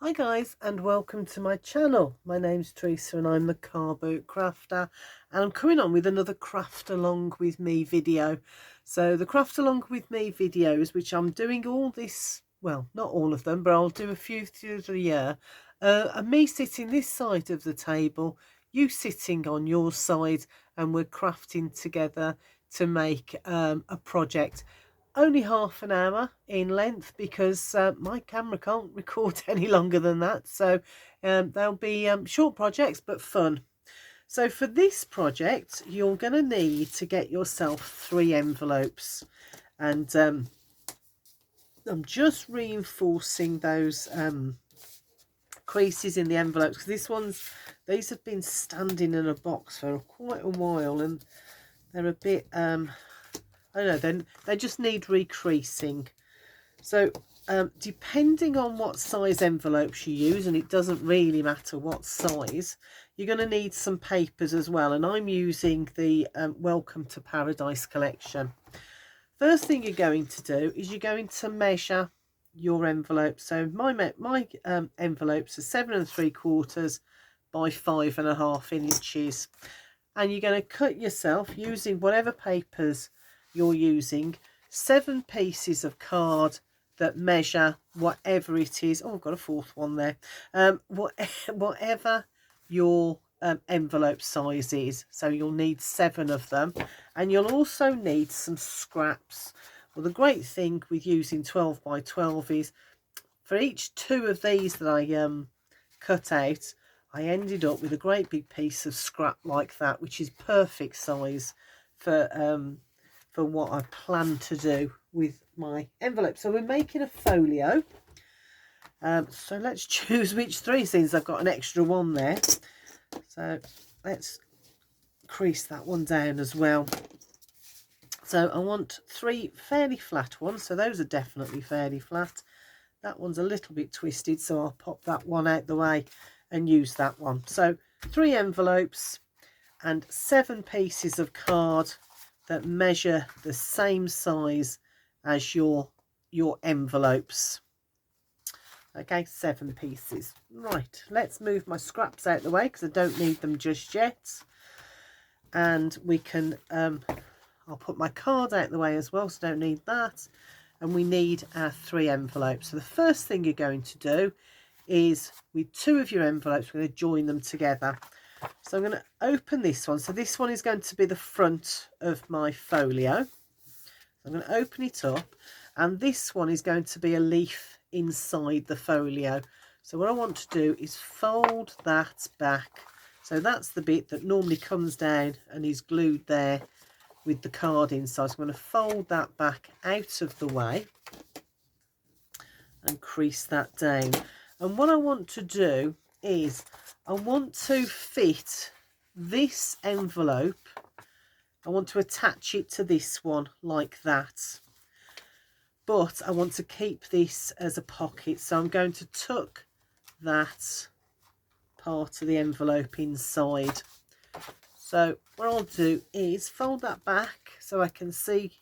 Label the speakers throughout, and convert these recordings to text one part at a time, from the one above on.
Speaker 1: Hi guys, and welcome to my channel. My name's Teresa and I'm the car boot crafter, and I'm coming on with another craft along with me video. So the craft along with me videos, which I'm doing all this, well, not all of them, but I'll do a few through the year, are me sitting this side of the table, you sitting on your side, and we're crafting together to make a project. Only half an hour in length because my camera can't record any longer than that. So they'll be short projects but fun. So for this project, you're going to need to get yourself 3 envelopes. And I'm just reinforcing those creases in the envelopes because these have been standing in a box for quite a while and they're a bit I don't know, they just need recreasing. So depending on what size envelopes you use, and it doesn't really matter what size, you're going to need some papers as well. And I'm using the Welcome to Paradise collection. First thing you're going to do is you're going to measure your envelope. So my envelopes are 7 3/4 by 5.5 inches. And you're going to cut yourself, using whatever papers you're using, 7 pieces of card that measure whatever it is. Oh, I've got a fourth one there. Whatever your envelope size is. So you'll need 7 of them, and you'll also need some scraps. Well, the great thing with using 12 by 12 is for each 2 of these that I cut out, I ended up with a great big piece of scrap like that, which is perfect size for what I plan to do with my envelope. So we're making a folio. So let's choose which 3, since I've got an extra one there. So let's crease that one down as well. So I want 3 fairly flat ones. So those are definitely fairly flat. That one's a little bit twisted, so I'll pop that one out the way and use that one. So 3 envelopes and 7 pieces of card that measure the same size as your envelopes. Okay, 7 pieces. Right, let's move my scraps out the way because I don't need them just yet. And we can I'll put my card out the way as well, so I don't need that. And we need our 3 envelopes. So the first thing you're going to do is, with 2 of your envelopes, we're going to join them together. So I'm going to open this one. So this one is going to be the front of my folio. I'm going to open it up, and this one is going to be a leaf inside the folio. So what I want to do is fold that back. So that's the bit that normally comes down and is glued there with the card inside. So I'm going to fold that back out of the way and crease that down. And what I want to do is I want to fit this envelope, I want to attach it to this one like that, but I want to keep this as a pocket. So I'm going to tuck that part of the envelope inside. So what I'll do is fold that back so I can see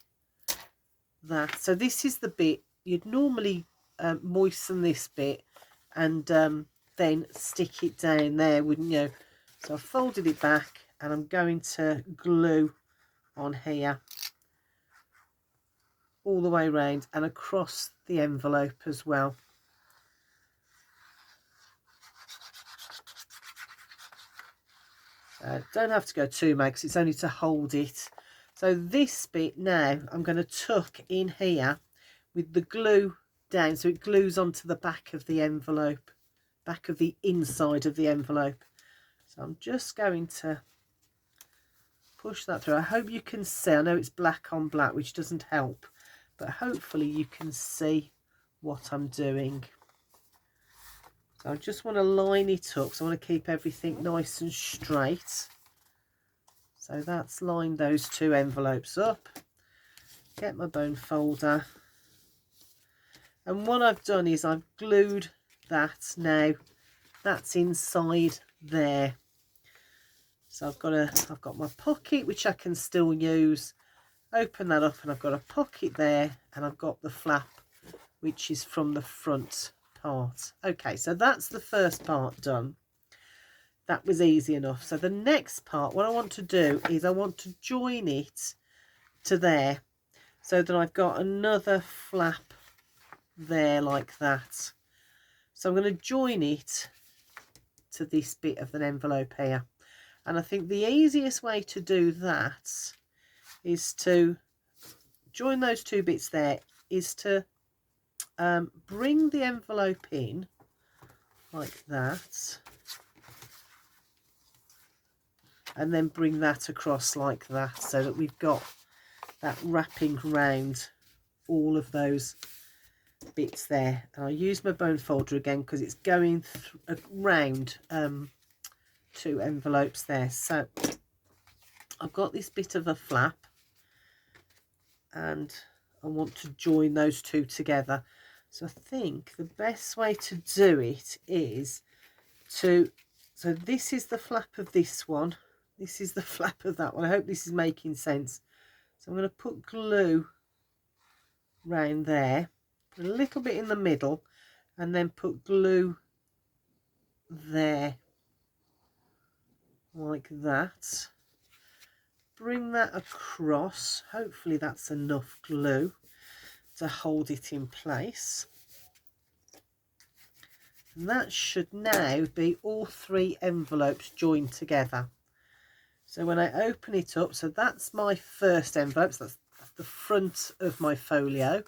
Speaker 1: that. So this is the bit you'd normally moisten this bit and then stick it down there, wouldn't you? So I've folded it back and I'm going to glue on here all the way around and across the envelope as well. Don't have to go too mad because it's only to hold it. So this bit now I'm going to tuck in here with the glue down, so it glues onto the back of the envelope, back of the inside of the envelope. So I'm just going to push that through. I hope you can see. I know it's black on black, which doesn't help, but hopefully you can see what I'm doing. So I just want to line it up, so I want to keep everything nice and straight. So that's lined those 2 envelopes up. Get my bone folder. And what I've done is I've glued that now. That's inside there. So I've got my pocket, which I can still use. Open that up and I've got a pocket there, and I've got the flap, which is from the front part. Okay, so that's the first part done. That was easy enough. So the next part, what I want to do is I want to join it to there, so that I've got another flap there like that. So I'm going to join it to this bit of an envelope here. And I think the easiest way to do that is to join those two bits there, is to bring the envelope in like that, and then bring that across like that, so that we've got that wrapping round all of those bits there. And I'll use my bone folder again because it's going around two envelopes there. So I've got this bit of a flap, and I want to join those two together. So I think the best way to do it is to, so this is the flap of this one, this is the flap of that one. I hope this is making sense. So I'm going to put glue round there, put a little bit in the middle, and then put glue there like that. Bring that across. Hopefully that's enough glue to hold it in place. And that should now be all three envelopes joined together. So when I open it up, so that's my first envelope, so that's the front of my folio.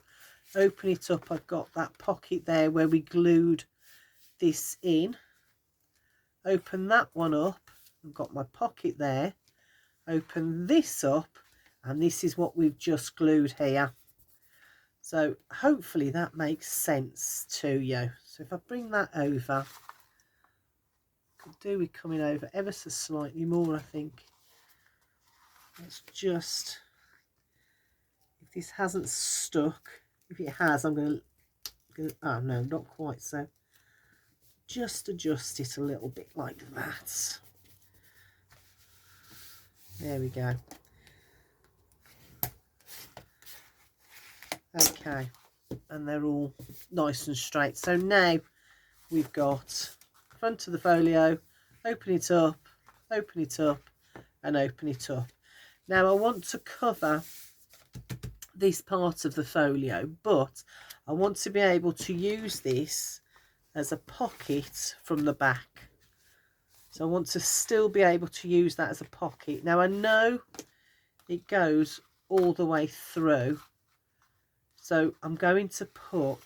Speaker 1: Open it up, I've got that pocket there where we glued this in. Open that one up, I've got my pocket there. Open this up, and this is what we've just glued here. So hopefully that makes sense to you. So if I bring that over, could do with coming over ever so slightly more, I think. Let's just, if this hasn't stuck, if it has, I'm going to, oh no, not quite so. Just adjust it a little bit like that. There we go. Okay, and they're all nice and straight. So now we've got front of the folio, open it up, and open it up. Now I want to cover this part of the folio, but I want to be able to use this as a pocket from the back. So I want to still be able to use that as a pocket. Now I know it goes all the way through, so I'm going to put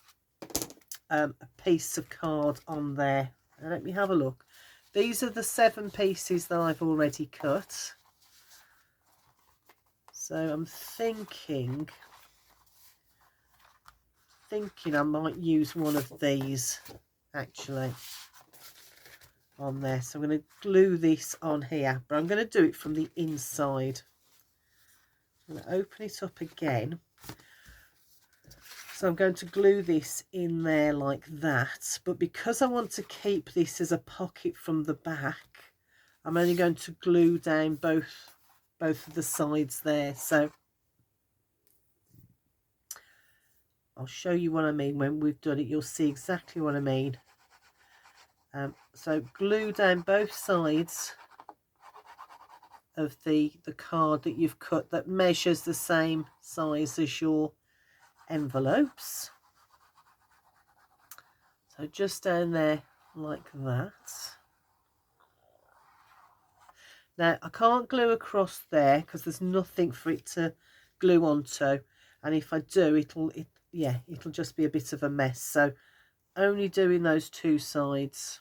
Speaker 1: a piece of card on there. Now let me have a look. These are the 7 pieces that I've already cut. So I'm thinking I might use one of these actually on there. So I'm going to glue this on here, but I'm going to do it from the inside. I'm going to open it up again. So I'm going to glue this in there like that, but because I want to keep this as a pocket from the back, I'm only going to glue down both of the sides there. So I'll show you what I mean when we've done it. You'll see exactly what I mean. So glue down both sides of the card that you've cut that measures the same size as your envelopes. So just down there like that. Now I can't glue across there because there's nothing for it to glue onto, and if I do it'll just be a bit of a mess. So only doing those two sides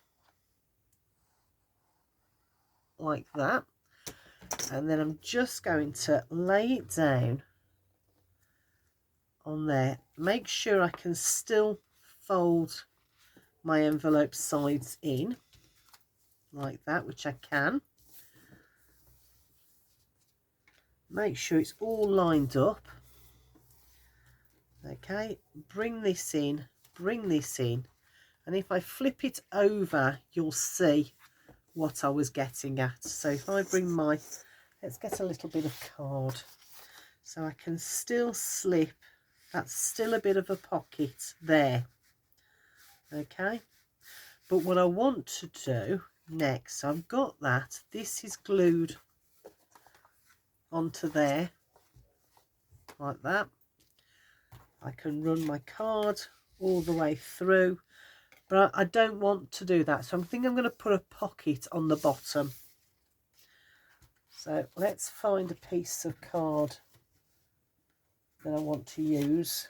Speaker 1: like that, and then I'm just going to lay it down on there. Make sure I can still fold my envelope sides in like that, which I can. Make sure it's all lined up. Okay, bring this in, and if I flip it over you'll see what I was getting at. So if I bring my, let's get a little bit of card so I can still slip, that's still a bit of a pocket there Okay, but what I want to do next, I've got that, this is glued onto there like that. I can run my card all the way through, but I don't want to do that, so I think I'm going to put a pocket on the bottom. So let's find a piece of card that I want to use.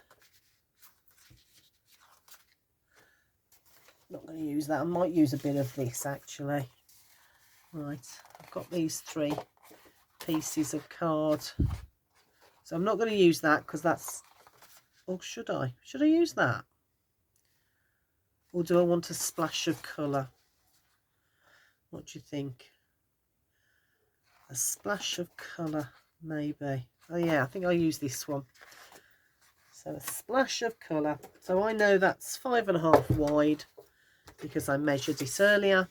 Speaker 1: Not going to use that. I might use a bit of this actually. Right, I've got these 3 pieces of card, so I'm not going to use that because that's, or should I use that, or do I want a splash of colour? What do you think? A splash of colour, maybe. Oh yeah, I think I'll use this one. So a splash of colour. So I know that's 5.5 wide because I measured it earlier.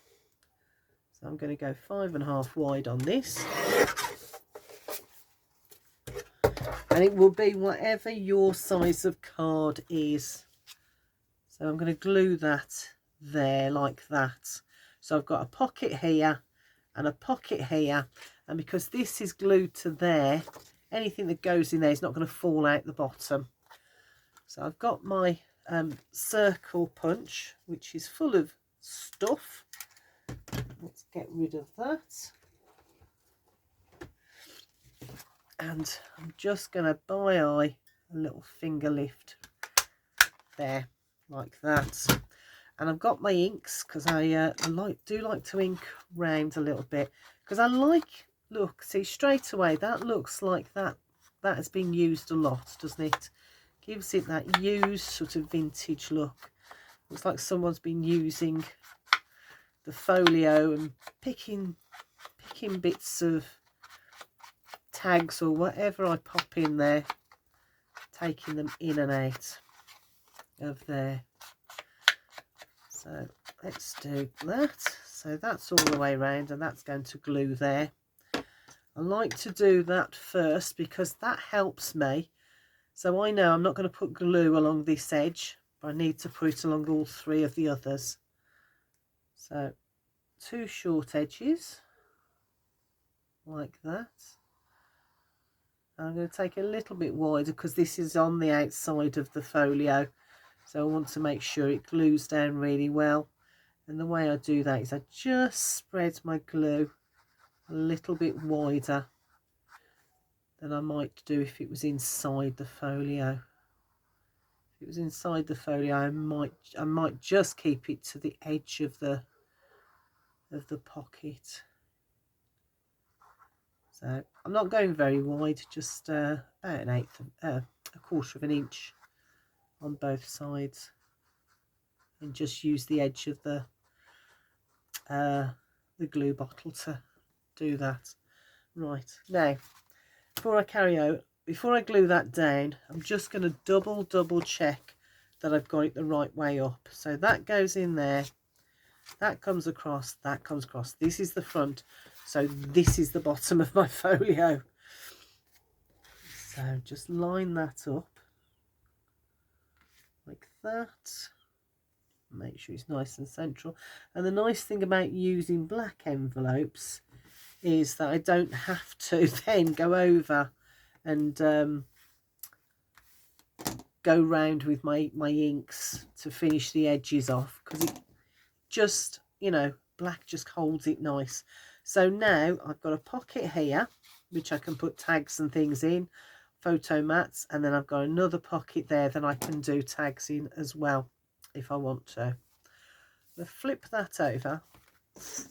Speaker 1: So I'm going to go 5.5 wide on this. And it will be whatever your size of card is. So I'm going to glue that there like that. So I've got a pocket here and a pocket here. And because this is glued to there, anything that goes in there is not going to fall out the bottom. So I've got my circle punch, which is full of stuff. Let's get rid of that. And I'm just going to by eye a little finger lift there like that. And I've got my inks because I do like to ink round a little bit, because I like, look, see straight away that looks like that has been used a lot, doesn't it? Gives it that used sort of vintage look. Looks like someone's been using the folio and picking bits of tags or whatever I pop in there, taking them in and out of there. So let's do that. So that's all the way around, and that's going to glue there. I like to do that first because that helps me. So I know I'm not going to put glue along this edge, but I need to put it along all 3 of the others. So 2 short edges like that. I'm going to take a little bit wider because this is on the outside of the folio, so I want to make sure it glues down really well. And the way I do that is I just spread my glue a little bit wider than I might do if it was inside the folio. If it was inside the folio, I might just keep it to the edge of the pocket. So I'm not going very wide, just about a quarter of an inch on both sides, and just use the edge of the glue bottle to do that. Right, now before I glue that down, I'm just going to double check that I've got it the right way up. So that goes in there, that comes across, that comes across. This is the front, so this is the bottom of my folio. So just line that up like that. Make sure it's nice and central. And the nice thing about using black envelopes is that I don't have to then go over and go round with my inks to finish the edges off, because it just, you know, black just holds it nice. So now I've got a pocket here which I can put tags and things in, photo mats, and then I've got another pocket there that I can do tags in as well if I want to. I'll flip that over.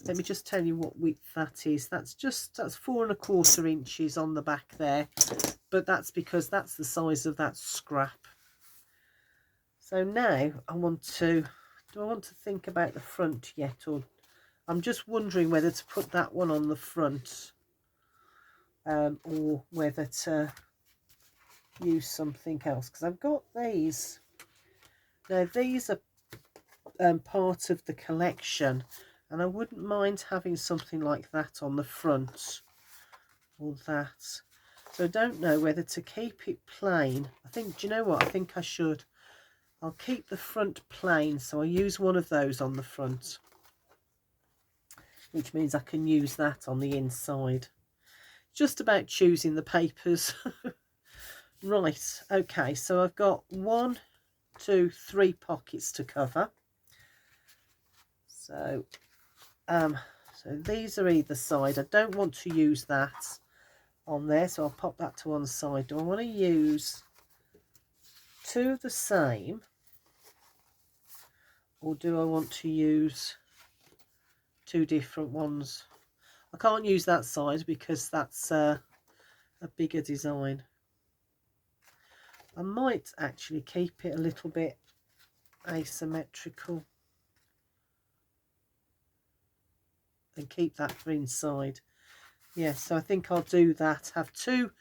Speaker 1: Let me just tell you what width that is. That's 4.25 inches on the back there, but that's because that's the size of that scrap. So now I want to, do I want to think about the front yet, or I'm just wondering whether to put that one on the front or whether to use something else, because I've got these. Now these are part of the collection, and I wouldn't mind having something like that on the front, or that. So I don't know whether to keep it plain. I think, do you know what, I think I should. I'll keep the front plain, so I use one of those on the front, which means I can use that on the inside. Just about choosing the papers. Right, okay, so I've got 1, 2, 3 pockets to cover. So these are either side. I don't want to use that on there, so I'll pop that to one side. Do I want to use 2 of the same, or do I want to use 2 different ones? I can't use that side because that's a bigger design. I might actually keep it a little bit asymmetrical and keep that for inside. Yes, so I think I'll do that. Have 2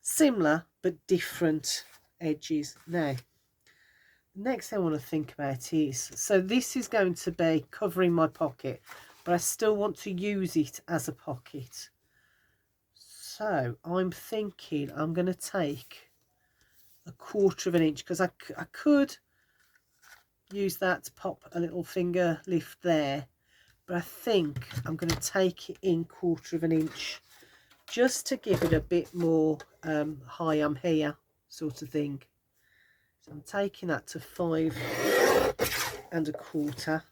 Speaker 1: similar but different edges. Now, the next thing I want to think about is, so this is going to be covering my pocket, but I still want to use it as a pocket. So I'm thinking I'm going to take 1/4 of an inch, because I could use that to pop a little finger lift there, but I think I'm going to take it in 1/4 of an inch just to give it a bit more hi, I'm here sort of thing. So I'm taking that to 5 1/4.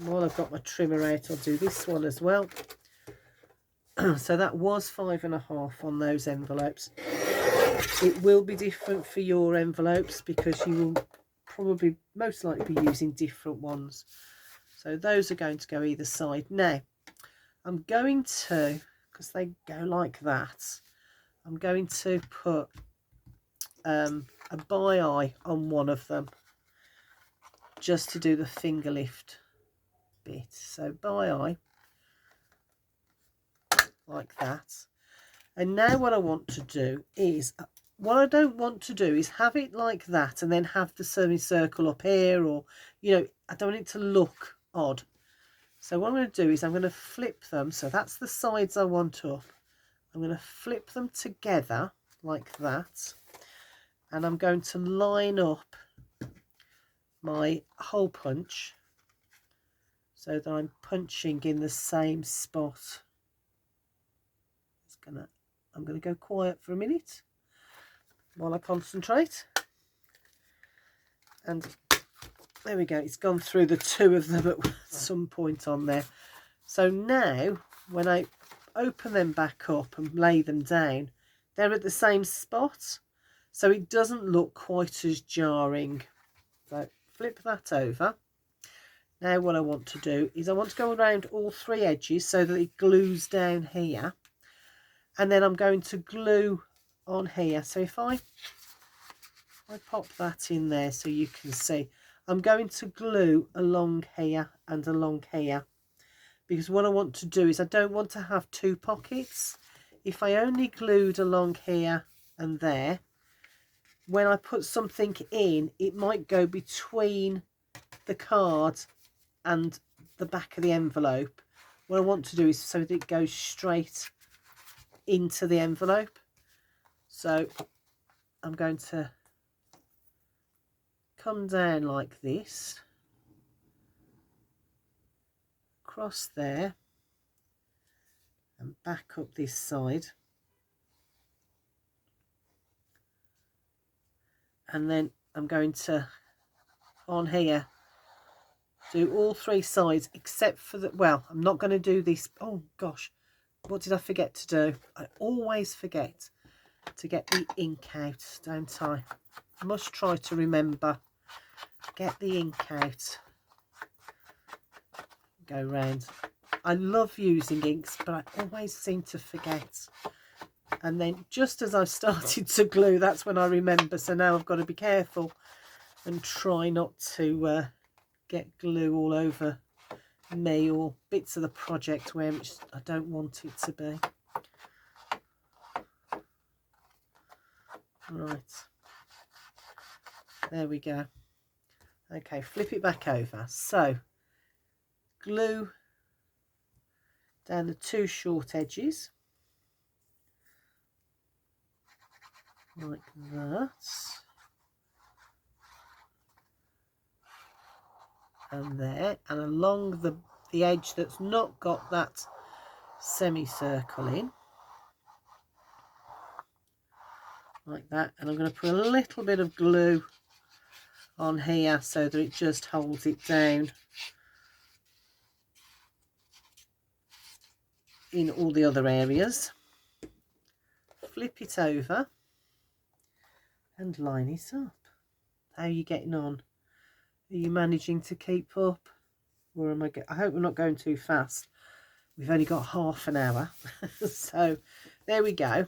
Speaker 1: While I've got my trimmer out, I'll do this one as well. So that was 5 1/2 on those envelopes. It will be different for your envelopes because you will probably most likely be using different ones. So those are going to go either side. Now I'm going to, because they go like that, I'm going to put a by eye on one of them just to do the finger lift bit. So by eye like that. And now what I want to do is, what I don't want to do is have it like that and then have the semicircle up here, or, you know, I don't want it to look odd. So what I'm going to do is I'm going to flip them. So that's the sides I want up. I'm going to flip them together like that. And I'm going to line up my hole punch so that I'm punching in the same spot. I'm going to go quiet for a minute while I concentrate. And there we go, it's gone through the 2 of them at some point on there. So now when I open them back up and lay them down, they're at the same spot, so it doesn't look quite as jarring. So flip that over. Now what I want to do is I want to go around all 3 edges so that it glues down here, and then I'm going to glue on here. So if I pop that in there so you can see, I'm going to glue along here and along here, because what I want to do is I don't want to have 2 pockets. If I only glued along here and there, when I put something in, it might go between the card and the back of the envelope. What I want to do is so that it goes straight into the envelope. So I'm going to come down like this, across there, and back up this side, and then I'm going to, on here, do all 3 sides except for the, well, I'm not going to do this. Oh gosh, what did I forget to do? I always forget to get the ink out, don't I? I must try to remember. Get the ink out. Go round. I love using inks, but I always seem to forget. And then just as I've started to glue, that's when I remember. So now I've got to be careful and try not to get glue all over me or bits of the project where I don't want it to be. Right, there we go. Okay, flip it back over. So glue down the 2 short edges like that. and there, and along the edge that's not got that semicircle in, like that. And I'm going to put a little bit of glue on here so that it just holds it down in all the other areas. Flip it over and line it up. How are you getting on? Are you managing to keep up? Or am I hope we're not going too fast. We've only got half an hour. So there we go.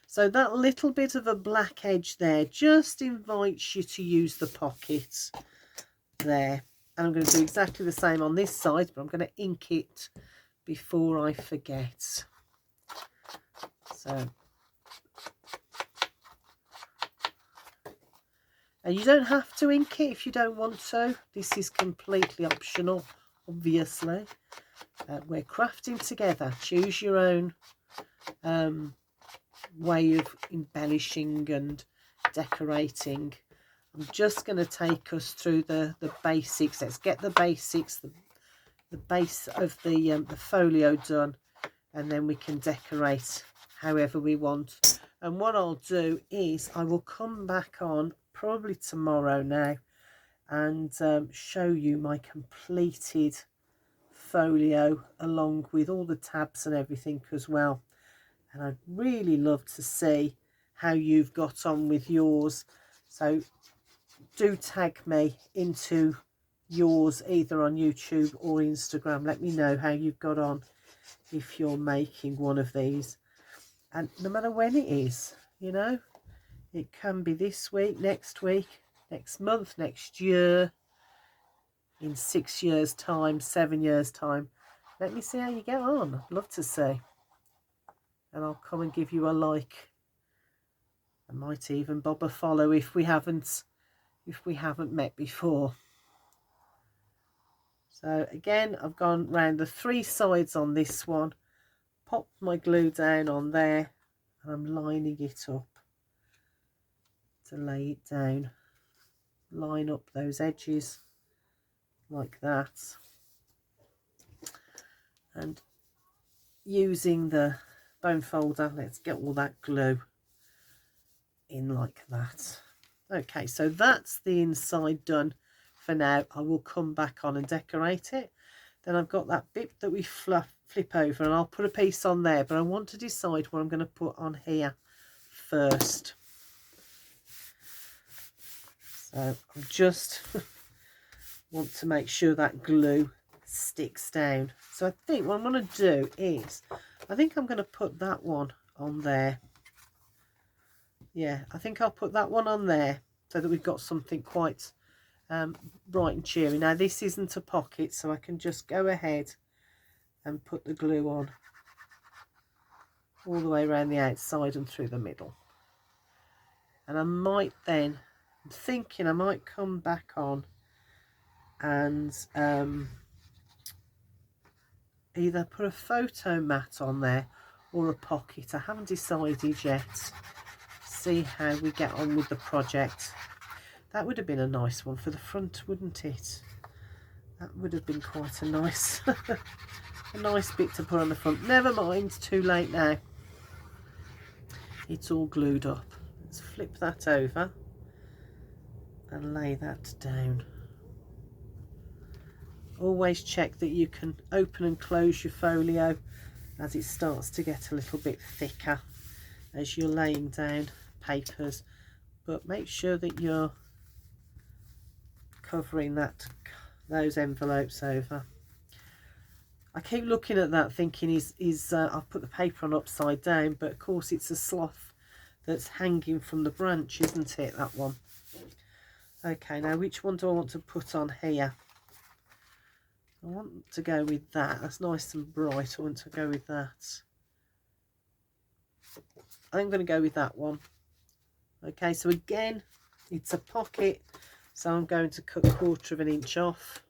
Speaker 1: So that little bit of a black edge there just invites you to use the pocket there. And I'm going to do exactly the same on this side, but I'm going to ink it before I forget. So, and you don't have to ink it if you don't want to. This is completely optional, obviously. We're crafting together. Choose your own way of embellishing and decorating. I'm just going to take us through the basics. Let's get the basics, the base of the folio done, and then we can decorate however we want. And what I'll do is I will come back on probably tomorrow now and show you my completed folio along with all the tabs and everything as well. And I'd really love to see how you've got on with yours. So do tag me into yours either on YouTube or Instagram. Let me know how you've got on if you're making one of these. And no matter when it is, you know, it can be this week, next month, next year, in 6 years time, 7 years time. Let me see how you get on. I'd love to see. And I'll come and give you a like. I might even bob a follow if we haven't met before. So again, I've gone round the 3 sides on this one, popped my glue down on there, and I'm lining it up to lay it down. Line up those edges like that, and using the bone folder, let's get all that glue in like that. Okay, so that's the inside done for now. I will come back on and decorate it. Then I've got that bit that we flip over, and I'll put a piece on there, but I want to decide what I'm going to put on here first. So I'm just want to make sure that glue sticks down. So I think what I'm going to do is, I think I'm going to put that one on there. Yeah, I think I'll put that one on there so that we've got something quite bright and cheery. Now this isn't a pocket, so I can just go ahead and put the glue on all the way around the outside and through the middle. And I might then, I'm thinking I might come back on and either put a photo mat on there or a pocket. I haven't decided yet. See how we get on with the project. That would have been a nice one for the front, wouldn't it? That would have been quite a nice a nice bit to put on the front. Never mind, too late now. It's all glued up. Let's flip that over and lay that down. Always check that you can open and close your folio as it starts to get a little bit thicker as you're laying down papers, but make sure that you're covering those envelopes over. I keep looking at that thinking I've put the paper on upside down, but of course it's a sloth that's hanging from the branch, isn't it, that one? Okay, now which one do I want to put on here? I want to go with that. That's nice and bright. I want to go with that. I'm going to go with that one. Okay, so again, it's a pocket, so I'm going to cut 1/4 inch off.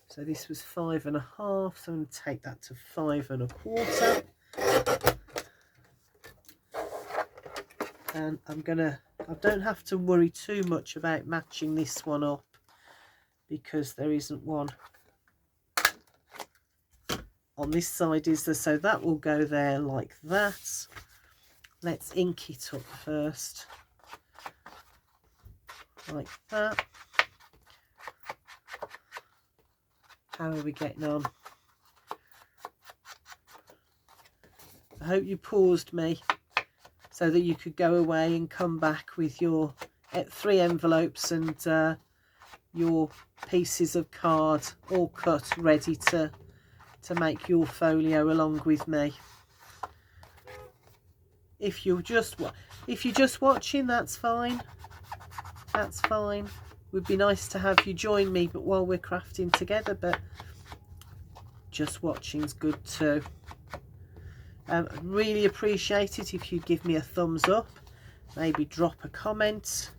Speaker 1: So this was 5 1/2, so I'm going to take that to 5 1/4. And I don't have to worry too much about matching this one up, because there isn't one on this side, is there? So that will go there like that. Let's ink it up first, like that. How are we getting on? I hope you paused me so that you could go away and come back with your 3 envelopes and your pieces of card all cut, ready to make your folio along with me. If you're just watching, that's fine. That's fine. Would be nice to have you join me, but while we're crafting together, but just watching's good too. Really appreciate it if you give me a thumbs up, maybe drop a comment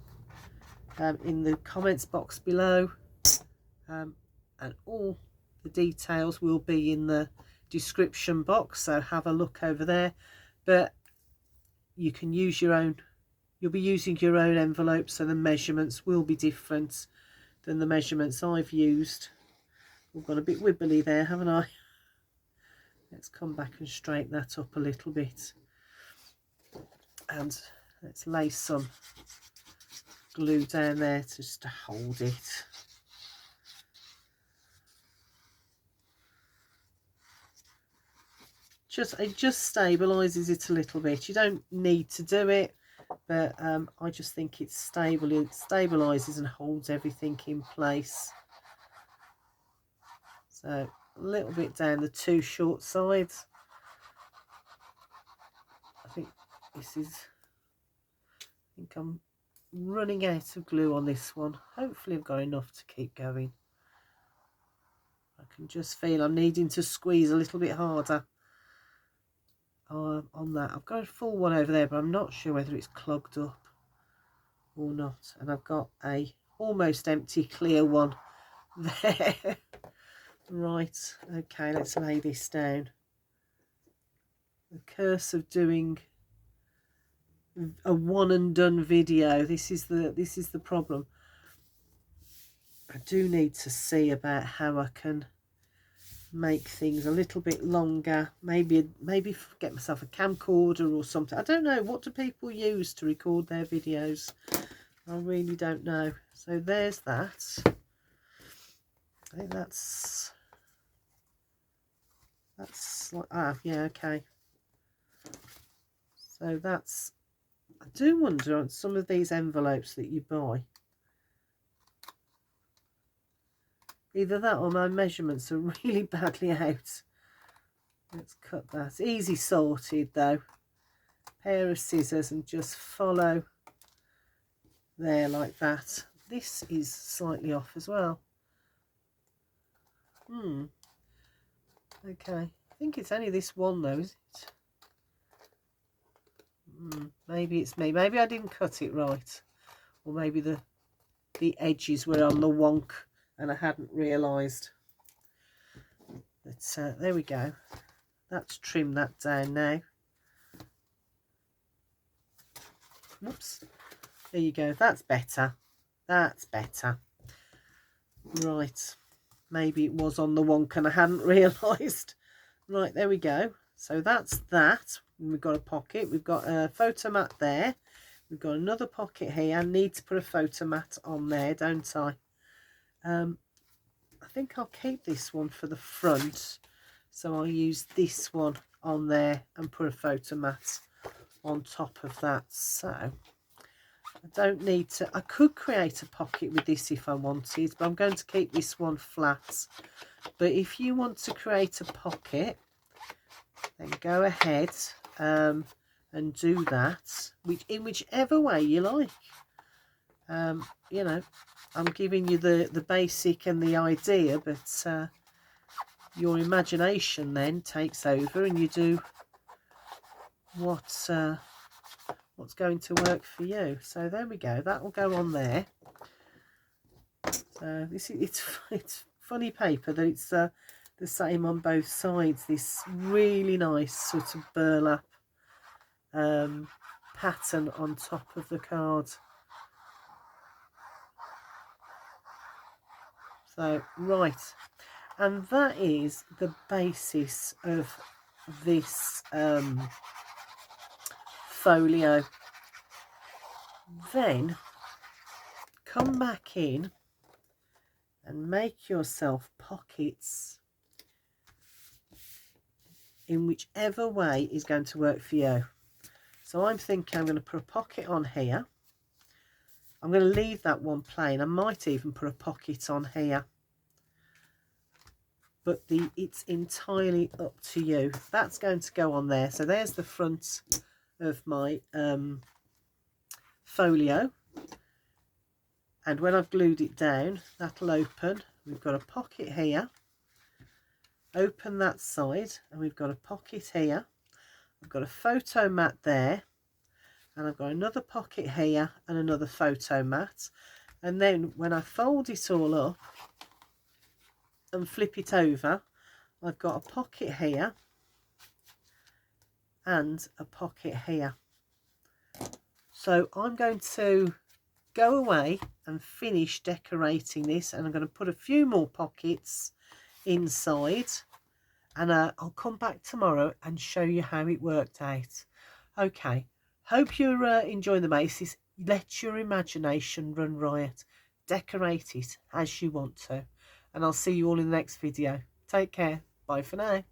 Speaker 1: in the comments box below, and all the details will be in the description box, so have a look over there. But you can use your own, you'll be using your own envelopes, so the measurements will be different than the measurements I've used. I've got a bit wibbly there, haven't I? Let's come back and straighten that up a little bit, and let's lay some glue down there just to hold it. It just stabilizes it a little bit. You don't need to do it, but I just think it's stable. It stabilizes and holds everything in place. So a little bit down the 2 short sides. I think I'm running out of glue on this one. Hopefully I've got enough to keep going. I can just feel I'm needing to squeeze a little bit harder on that. I've got a full one over there, but I'm not sure whether it's clogged up or not. And I've got a almost empty clear one there. Right, okay, let's lay this down. The curse of doing a one and done video. This is the problem. I do need to see about how I can make things a little bit longer. Maybe get myself a camcorder or something. I don't know, what do people use to record their videos? I really don't know. So there's that. I think that's like, yeah, okay. So that's, I do wonder on some of these envelopes that you buy, either that or my measurements are really badly out. Let's cut that. Easy sorted though. Pair of scissors and just follow there like that. This is slightly off as well. Okay, I think it's only this one though, is it? Maybe it's me. Maybe I didn't cut it right, or maybe the edges were on the wonk and I hadn't realised. But there we go. Let's trim that down now. Whoops. There you go. That's better. That's better. Right. Maybe it was on the wonk and I hadn't realised. Right, there we go. So that's that. We've got a pocket. We've got a photo mat there. We've got another pocket here. I need to put a photo mat on there, don't I? I think I'll keep this one for the front. So I'll use this one on there and put a photo mat on top of that. So I don't need to, I could create a pocket with this if I wanted, but I'm going to keep this one flat. But if you want to create a pocket, then go ahead and do that, in whichever way you like. You know, I'm giving you the basic and the idea, but your imagination then takes over and you do what's going to work for you. So there we go. That will go on there. So it's funny paper that it's the same on both sides. This really nice sort of burlap pattern on top of the card. So right, and that is the basis of this folio. Then come back in and make yourself pockets in whichever way is going to work for you. So I'm thinking I'm going to put a pocket on here. I'm going to leave that one plain. I might even put a pocket on here. But it's entirely up to you. That's going to go on there. So there's the front of my folio. And when I've glued it down, that'll open. We've got a pocket here. Open that side and we've got a pocket here. I've got a photo mat there. And I've got another pocket here and another photo mat. And then when I fold it all up and flip it over, I've got a pocket here and a pocket here. So I'm going to go away and finish decorating this, and I'm going to put a few more pockets inside, and I'll come back tomorrow and show you how it worked out. Okay, hope you're enjoying the basis. Let your imagination run riot. Decorate it as you want to, and I'll see you all in the next video. Take care. Bye for now.